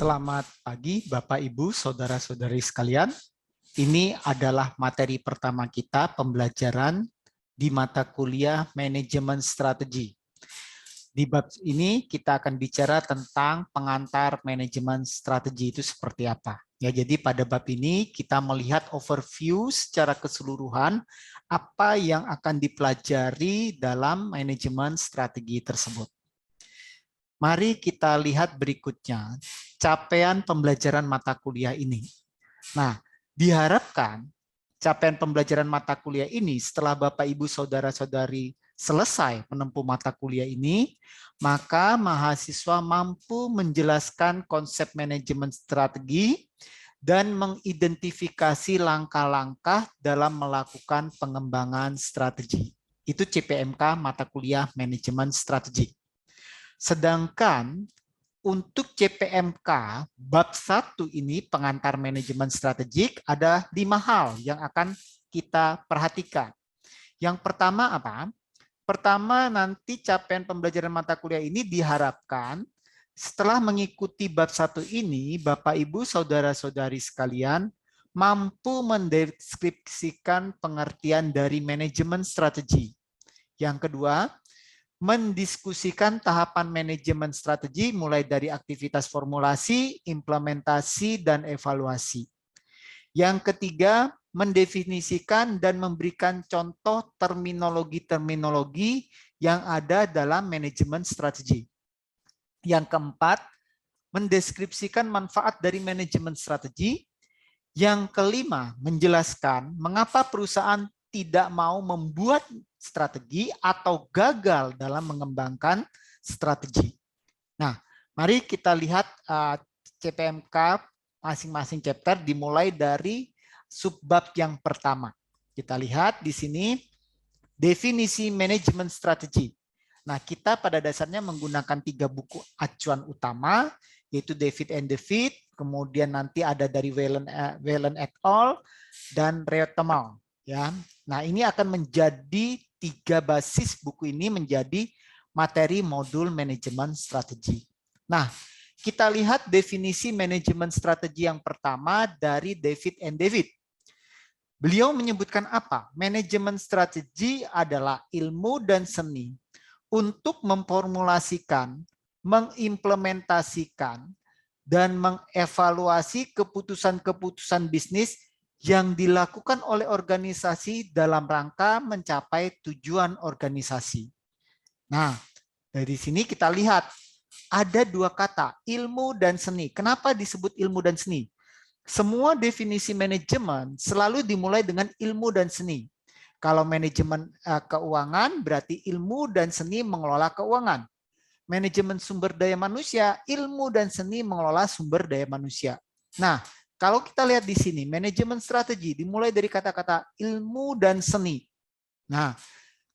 Selamat pagi Bapak Ibu, Saudara-saudari sekalian. Ini adalah materi pertama kita pembelajaran di mata kuliah Manajemen Strategi. Di bab ini kita akan bicara tentang pengantar manajemen strategi itu seperti apa. Ya, jadi pada bab ini kita melihat overview secara keseluruhan apa yang akan dipelajari dalam manajemen strategi tersebut. Mari kita lihat berikutnya, capaian pembelajaran mata kuliah ini. Nah, diharapkan capaian pembelajaran mata kuliah ini setelah Bapak, Ibu, Saudara-saudari selesai menempuh mata kuliah ini, maka mahasiswa mampu menjelaskan konsep manajemen strategi dan mengidentifikasi langkah-langkah dalam melakukan pengembangan strategi. Itu CPMK mata kuliah manajemen strategi. Sedangkan untuk CPMK bab 1 ini pengantar manajemen strategik ada 5 hal yang akan kita perhatikan. Yang pertama apa? Pertama, nanti capaian pembelajaran mata kuliah ini diharapkan setelah mengikuti bab 1 ini, Bapak, Ibu, Saudara-saudari sekalian mampu mendeskripsikan pengertian dari manajemen strategi. Yang kedua, mendiskusikan tahapan manajemen strategi mulai dari aktivitas formulasi, implementasi, dan evaluasi. Yang ketiga, mendefinisikan dan memberikan contoh terminologi-terminologi yang ada dalam manajemen strategi. Yang keempat, mendeskripsikan manfaat dari manajemen strategi. Yang kelima, menjelaskan mengapa perusahaan tidak mau membuat strategi atau gagal dalam mengembangkan strategi. Nah, mari kita lihat CPMK masing-masing chapter dimulai dari subbab yang pertama. Kita lihat di sini definisi manajemen strategi. Nah, kita pada dasarnya menggunakan 3 buku acuan utama, yaitu David and David, kemudian nanti ada dari Whelan et al. Dan Reutemal. Ya, nah ini akan menjadi 3 basis buku ini menjadi materi modul manajemen strategi. Nah, kita lihat definisi manajemen strategi yang pertama dari David and David. Beliau menyebutkan apa? Manajemen strategi adalah ilmu dan seni untuk memformulasikan, mengimplementasikan, dan mengevaluasi keputusan-keputusan bisnis yang dilakukan oleh organisasi dalam rangka mencapai tujuan organisasi. Nah, dari sini kita lihat ada 2 kata, ilmu dan seni. Kenapa disebut ilmu dan seni? Semua definisi manajemen selalu dimulai dengan ilmu dan seni. Kalau manajemen keuangan berarti ilmu dan seni mengelola keuangan. Manajemen sumber daya manusia, ilmu dan seni mengelola sumber daya manusia. Nah, kalau kita lihat di sini, manajemen strategi dimulai dari kata-kata ilmu dan seni. Nah,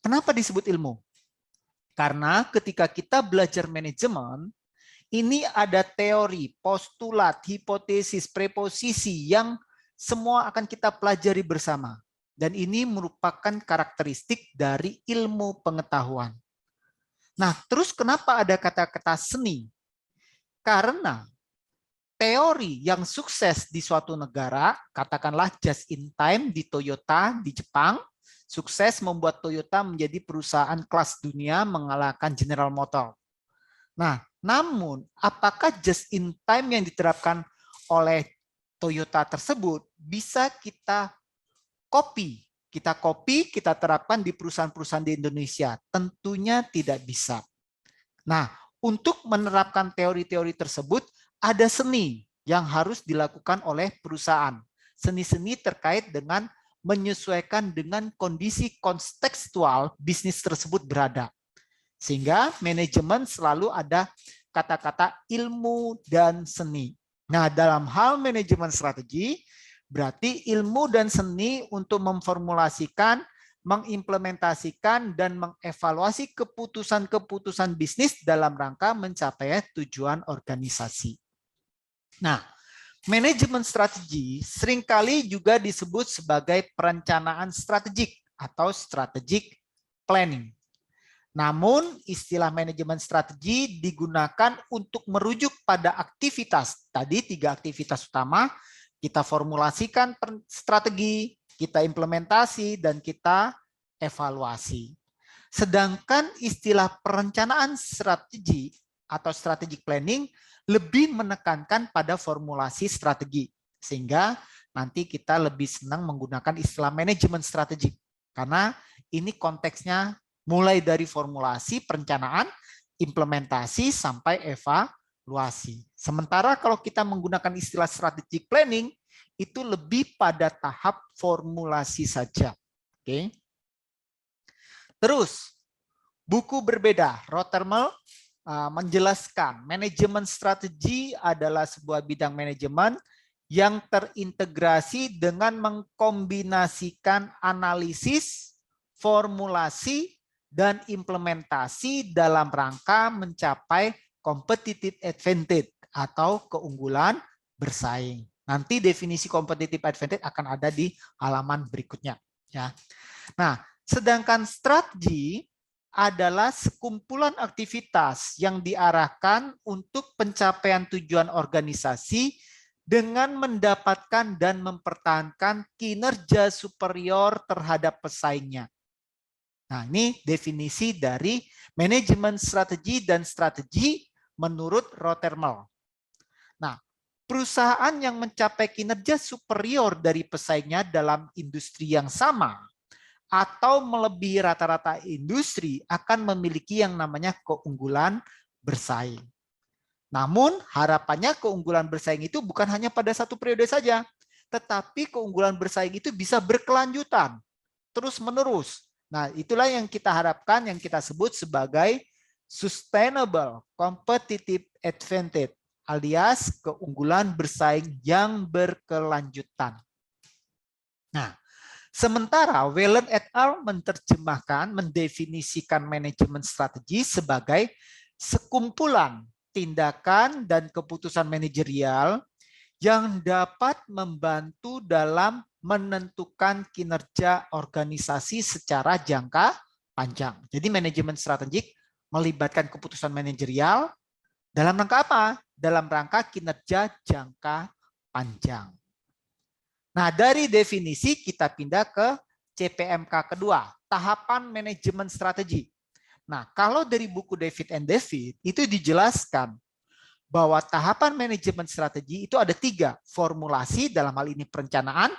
kenapa disebut ilmu? Karena ketika kita belajar manajemen, ini ada teori, postulat, hipotesis, preposisi yang semua akan kita pelajari bersama. Dan ini merupakan karakteristik dari ilmu pengetahuan. Nah, terus kenapa ada kata-kata seni? Karena teori yang sukses di suatu negara, katakanlah just in time di Toyota di Jepang, sukses membuat Toyota menjadi perusahaan kelas dunia mengalahkan General Motors. Nah, namun apakah just in time yang diterapkan oleh Toyota tersebut bisa kita copy? Kita terapkan di perusahaan-perusahaan di Indonesia? Tentunya tidak bisa. Nah, untuk menerapkan teori-teori tersebut, ada seni yang harus dilakukan oleh perusahaan. Seni-seni terkait dengan menyesuaikan dengan kondisi kontekstual bisnis tersebut berada. Sehingga manajemen selalu ada kata-kata ilmu dan seni. Nah, dalam hal manajemen strategi, berarti ilmu dan seni untuk memformulasikan, mengimplementasikan, dan mengevaluasi keputusan-keputusan bisnis dalam rangka mencapai tujuan organisasi. Nah, manajemen strategi seringkali juga disebut sebagai perencanaan strategik atau strategic planning. Namun istilah manajemen strategi digunakan untuk merujuk pada aktivitas. Tadi 3 aktivitas utama, kita formulasikan strategi, kita implementasi, dan kita evaluasi. Sedangkan istilah perencanaan strategi atau strategic planning lebih menekankan pada formulasi strategi. Sehingga nanti kita lebih senang menggunakan istilah manajemen strategi. Karena ini konteksnya mulai dari formulasi, perencanaan, implementasi, sampai evaluasi. Sementara kalau kita menggunakan istilah strategic planning, itu lebih pada tahap formulasi saja. Oke. Terus, buku berbeda. Rothermel menjelaskan manajemen strategi adalah sebuah bidang manajemen yang terintegrasi dengan mengkombinasikan analisis, formulasi, dan implementasi dalam rangka mencapai competitive advantage atau keunggulan bersaing. Nanti definisi competitive advantage akan ada di halaman berikutnya. Ya. Nah, sedangkan strategi adalah sekumpulan aktivitas yang diarahkan untuk pencapaian tujuan organisasi dengan mendapatkan dan mempertahankan kinerja superior terhadap pesaingnya. Nah, ini definisi dari manajemen strategi dan strategi menurut Rothermel. Nah, perusahaan yang mencapai kinerja superior dari pesaingnya dalam industri yang sama atau melebihi rata-rata industri akan memiliki yang namanya keunggulan bersaing. Namun, harapannya keunggulan bersaing itu bukan hanya pada satu periode saja, tetapi keunggulan bersaing itu bisa berkelanjutan, terus-menerus. Nah, itulah yang kita harapkan, yang kita sebut sebagai sustainable competitive advantage, alias keunggulan bersaing yang berkelanjutan. Nah, sementara Whelan et al. Mendefinisikan manajemen strategi sebagai sekumpulan tindakan dan keputusan manajerial yang dapat membantu dalam menentukan kinerja organisasi secara jangka panjang. Jadi manajemen strategik melibatkan keputusan manajerial dalam rangka apa? Dalam rangka kinerja jangka panjang. Nah, dari definisi kita pindah ke CPMK kedua, tahapan manajemen strategi. Nah, kalau dari buku David and David itu dijelaskan bahwa tahapan manajemen strategi itu ada 3, formulasi dalam hal ini perencanaan,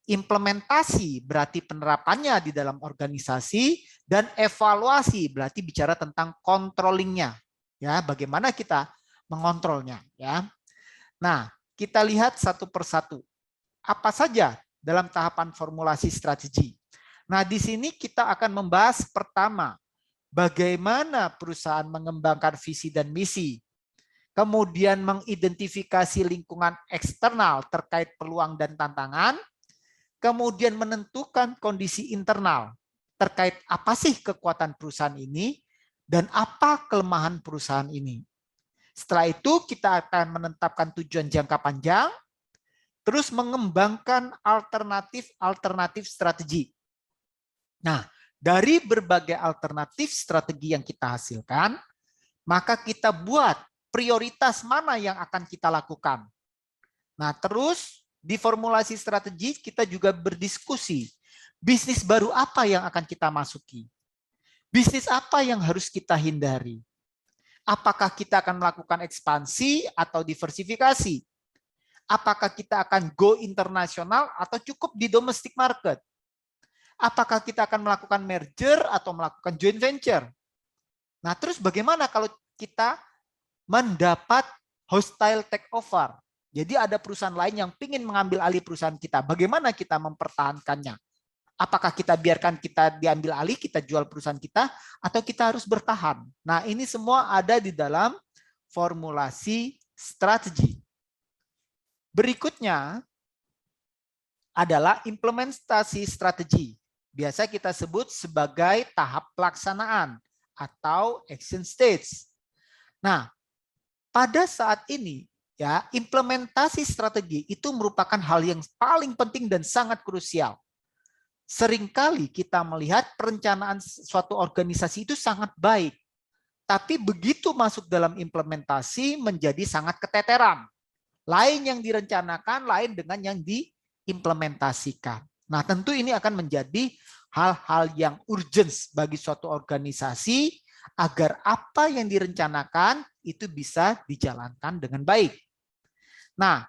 implementasi berarti penerapannya di dalam organisasi, dan evaluasi berarti bicara tentang controllingnya, ya bagaimana kita mengontrolnya, ya. Nah, kita lihat satu persatu apa saja dalam tahapan formulasi strategi. Nah, di sini kita akan membahas pertama bagaimana perusahaan mengembangkan visi dan misi. Kemudian mengidentifikasi lingkungan eksternal terkait peluang dan tantangan, kemudian menentukan kondisi internal terkait apa sih kekuatan perusahaan ini dan apa kelemahan perusahaan ini. Setelah itu kita akan menetapkan tujuan jangka panjang, terus mengembangkan alternatif strategi. Nah, dari berbagai alternatif strategi yang kita hasilkan, maka kita buat prioritas mana yang akan kita lakukan. Nah, terus di formulasi strategi kita juga berdiskusi, bisnis baru apa yang akan kita masuki? Bisnis apa yang harus kita hindari? Apakah kita akan melakukan ekspansi atau diversifikasi? Apakah kita akan go internasional atau cukup di domestic market? Apakah kita akan melakukan merger atau melakukan joint venture? Nah, terus bagaimana kalau kita mendapat hostile takeover? Jadi ada perusahaan lain yang ingin mengambil alih perusahaan kita. Bagaimana kita mempertahankannya? Apakah kita biarkan kita diambil alih, kita jual perusahaan kita, atau kita harus bertahan? Nah, ini semua ada di dalam formulasi strategi. Berikutnya adalah implementasi strategi. Biasa kita sebut sebagai tahap pelaksanaan atau action stage. Nah, pada saat ini ya, implementasi strategi itu merupakan hal yang paling penting dan sangat krusial. Seringkali kita melihat perencanaan suatu organisasi itu sangat baik, tapi begitu masuk dalam implementasi menjadi sangat keteteran. Lain yang direncanakan, lain dengan yang diimplementasikan. Nah, tentu ini akan menjadi hal-hal yang urgent bagi suatu organisasi agar apa yang direncanakan itu bisa dijalankan dengan baik. Nah,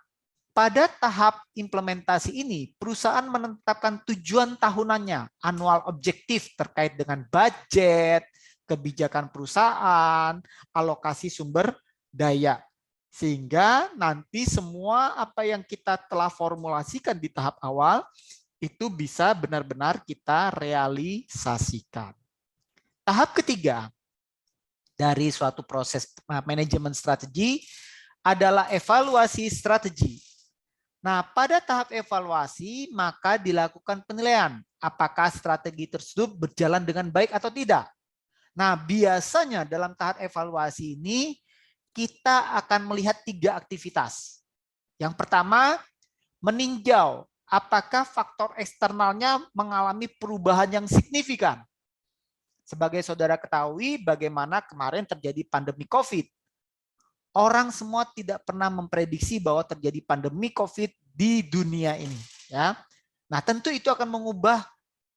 pada tahap implementasi ini, perusahaan menetapkan tujuan tahunannya, annual objektif terkait dengan budget, kebijakan perusahaan, alokasi sumber daya. Sehingga nanti semua apa yang kita telah formulasikan di tahap awal, itu bisa benar-benar kita realisasikan. Tahap ketiga dari suatu proses manajemen strategi adalah evaluasi strategi. Nah, pada tahap evaluasi, maka dilakukan penilaian apakah strategi tersebut berjalan dengan baik atau tidak. Nah, biasanya dalam tahap evaluasi ini, kita akan melihat 3 aktivitas. Yang pertama, meninjau apakah faktor eksternalnya mengalami perubahan yang signifikan. Sebagai saudara ketahui, bagaimana kemarin terjadi pandemi COVID. Orang semua tidak pernah memprediksi bahwa terjadi pandemi COVID di dunia ini. Ya. Nah, tentu itu akan mengubah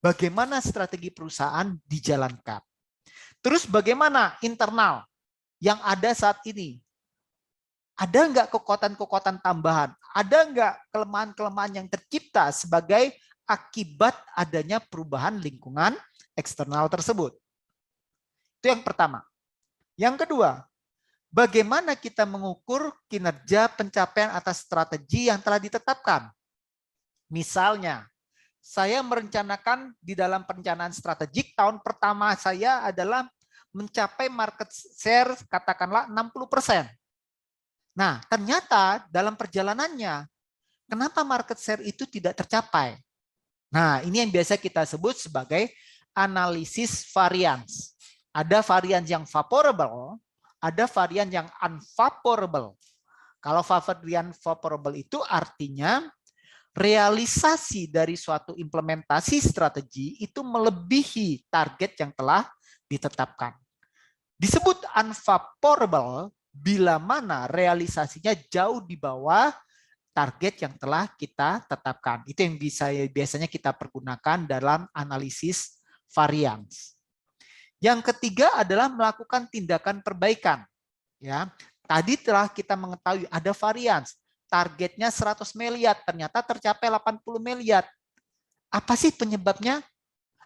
bagaimana strategi perusahaan dijalankan. Terus bagaimana internal yang ada saat ini? Ada nggak kekuatan-kekuatan tambahan? Ada nggak kelemahan-kelemahan yang tercipta sebagai akibat adanya perubahan lingkungan eksternal tersebut? Itu yang pertama. Yang kedua, bagaimana kita mengukur kinerja pencapaian atas strategi yang telah ditetapkan? Misalnya, saya merencanakan di dalam perencanaan strategik tahun pertama saya adalah mencapai market share katakanlah 60%. Nah, ternyata dalam perjalanannya, kenapa market share itu tidak tercapai? Nah, ini yang biasa kita sebut sebagai analisis variance. Ada varian yang favorable, ada varian yang unfavorable. Kalau varian favorable itu artinya realisasi dari suatu implementasi strategi itu melebihi target yang telah ditetapkan. Disebut unfavorable bila mana realisasinya jauh di bawah target yang telah kita tetapkan. Itu yang biasanya kita pergunakan dalam analisis variance. Yang ketiga adalah melakukan tindakan perbaikan. Ya, tadi telah kita mengetahui ada varians. Targetnya 100 miliar, ternyata tercapai 80 miliar. Apa sih penyebabnya?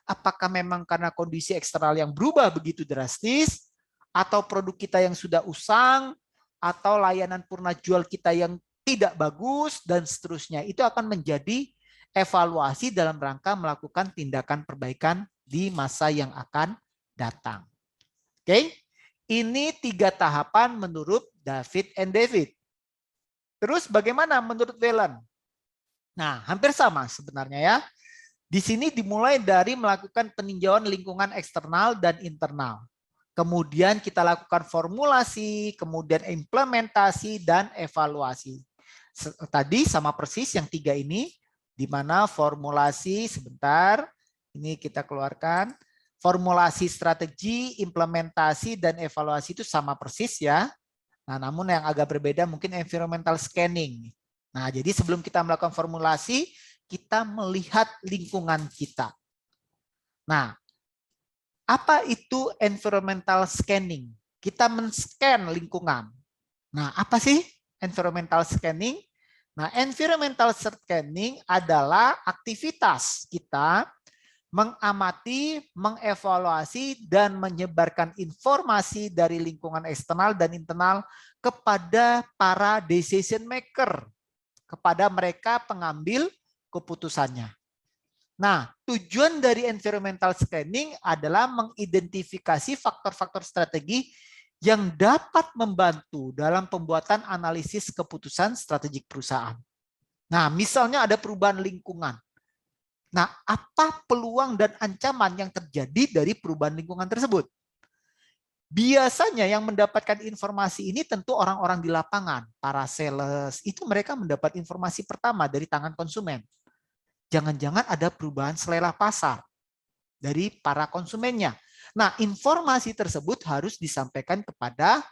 Apakah memang karena kondisi eksternal yang berubah begitu drastis, atau produk kita yang sudah usang, atau layanan purna jual kita yang tidak bagus, dan seterusnya. Itu akan menjadi evaluasi dalam rangka melakukan tindakan perbaikan di masa yang akan datang. Oke, ini 3 tahapan menurut David and David. Terus bagaimana menurut Whelan? Nah, hampir sama sebenarnya ya. Di sini dimulai dari melakukan peninjauan lingkungan eksternal dan internal. Kemudian kita lakukan formulasi, kemudian implementasi dan evaluasi. Tadi sama persis yang 3 ini, di mana formulasi sebentar, ini kita keluarkan. Formulasi strategi, implementasi, dan evaluasi itu sama persis ya. Nah, namun yang agak berbeda mungkin environmental scanning. Nah, jadi sebelum kita melakukan formulasi, kita melihat lingkungan kita. Nah, apa itu environmental scanning? Kita men-scan lingkungan. Nah, apa sih environmental scanning? Nah, environmental scanning adalah aktivitas kita mengamati, mengevaluasi, dan menyebarkan informasi dari lingkungan eksternal dan internal kepada para decision maker, kepada mereka pengambil keputusannya. Nah, tujuan dari environmental scanning adalah mengidentifikasi faktor-faktor strategi yang dapat membantu dalam pembuatan analisis keputusan strategik perusahaan. Nah, misalnya ada perubahan lingkungan. Nah, apa peluang dan ancaman yang terjadi dari perubahan lingkungan tersebut? Biasanya yang mendapatkan informasi ini tentu orang-orang di lapangan, para sales, itu mereka mendapat informasi pertama dari tangan konsumen. Jangan-jangan ada perubahan selera pasar dari para konsumennya. Nah, informasi tersebut harus disampaikan kepada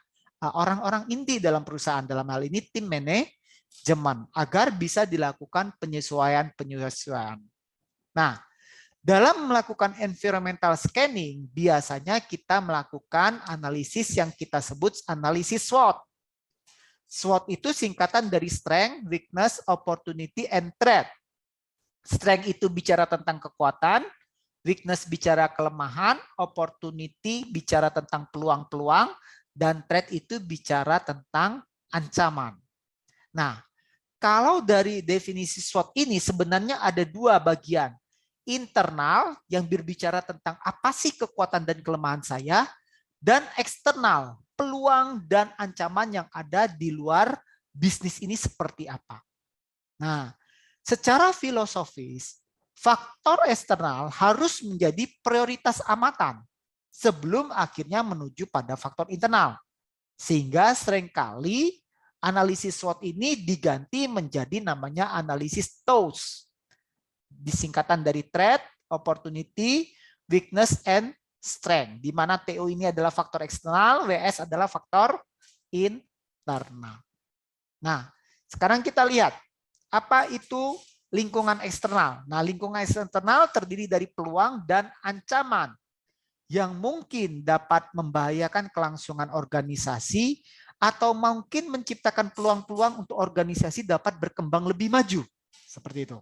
orang-orang inti dalam perusahaan, dalam hal ini tim manajemen, agar bisa dilakukan penyesuaian-penyesuaian. Nah, dalam melakukan environmental scanning, biasanya kita melakukan analisis yang kita sebut analisis SWOT. SWOT itu singkatan dari Strength, Weakness, Opportunity, and Threat. Strength itu bicara tentang kekuatan, weakness bicara kelemahan, opportunity bicara tentang peluang-peluang, dan threat itu bicara tentang ancaman. Nah, kalau dari definisi SWOT ini sebenarnya ada dua bagian. Internal yang berbicara tentang apa sih kekuatan dan kelemahan saya, dan eksternal, peluang dan ancaman yang ada di luar bisnis ini seperti apa. Nah, secara filosofis, faktor eksternal harus menjadi prioritas amatan sebelum akhirnya menuju pada faktor internal. Sehingga seringkali analisis SWOT ini diganti menjadi namanya analisis TOWS. Disingkatan dari Threat, Opportunity, Weakness, and Strength. Di mana TO ini adalah faktor eksternal, WS adalah faktor internal. Nah, sekarang kita lihat apa itu lingkungan eksternal. Nah, lingkungan eksternal terdiri dari peluang dan ancaman yang mungkin dapat membahayakan kelangsungan organisasi atau mungkin menciptakan peluang-peluang untuk organisasi dapat berkembang lebih maju. Seperti itu.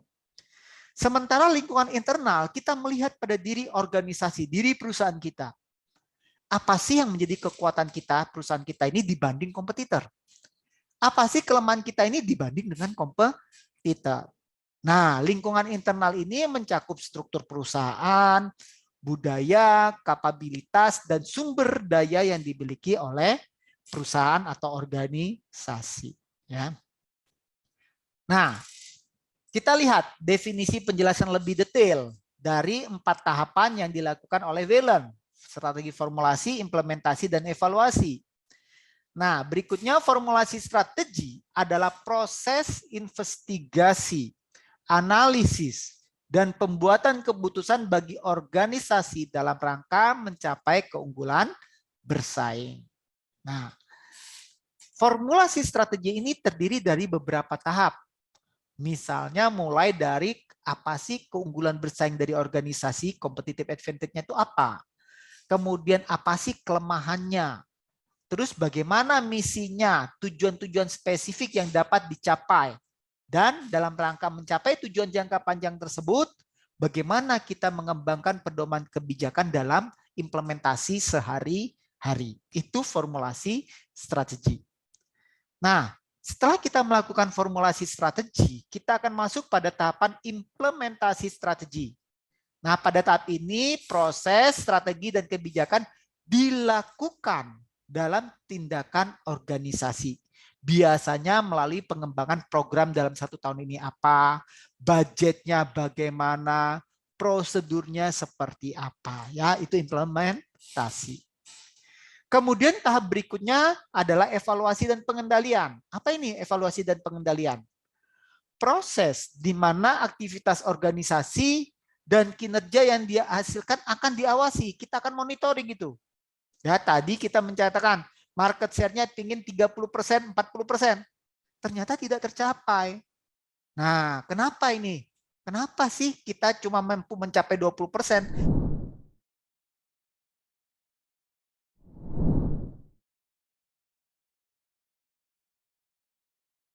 Sementara lingkungan internal, kita melihat pada diri organisasi, diri perusahaan kita. Apa sih yang menjadi kekuatan kita, perusahaan kita ini dibanding kompetitor? Apa sih kelemahan kita ini dibanding dengan kompetitor? Nah, lingkungan internal ini mencakup struktur perusahaan, budaya, kapabilitas, dan sumber daya yang dimiliki oleh perusahaan atau organisasi. Ya. Nah, kita lihat definisi penjelasan lebih detail dari 4 tahapan yang dilakukan oleh Whelan. Strategi formulasi, implementasi, dan evaluasi. Nah, berikutnya formulasi strategi adalah proses investigasi, analisis, dan pembuatan keputusan bagi organisasi dalam rangka mencapai keunggulan bersaing. Nah, formulasi strategi ini terdiri dari beberapa tahap. Misalnya mulai dari apa sih keunggulan bersaing dari organisasi, competitive advantage-nya itu apa? Kemudian apa sih kelemahannya? Terus bagaimana misinya, tujuan-tujuan spesifik yang dapat dicapai. Dan dalam rangka mencapai tujuan jangka panjang tersebut, bagaimana kita mengembangkan pedoman kebijakan dalam implementasi sehari-hari. Itu formulasi strategi. Nah, setelah kita melakukan formulasi strategi, kita akan masuk pada tahapan implementasi strategi. Nah, pada tahap ini proses strategi dan kebijakan dilakukan dalam tindakan organisasi. Biasanya melalui pengembangan program dalam 1 tahun ini apa, budgetnya bagaimana, prosedurnya seperti apa. Ya, itu implementasi. Kemudian tahap berikutnya adalah evaluasi dan pengendalian. Apa ini evaluasi dan pengendalian? Proses di mana aktivitas organisasi dan kinerja yang dia hasilkan akan diawasi. Kita akan monitoring gitu. Ya, tadi kita mencatatkan market share-nya tinggi 30%, 40%. Ternyata tidak tercapai. Nah, kenapa ini? Kenapa sih kita cuma mampu mencapai 20%,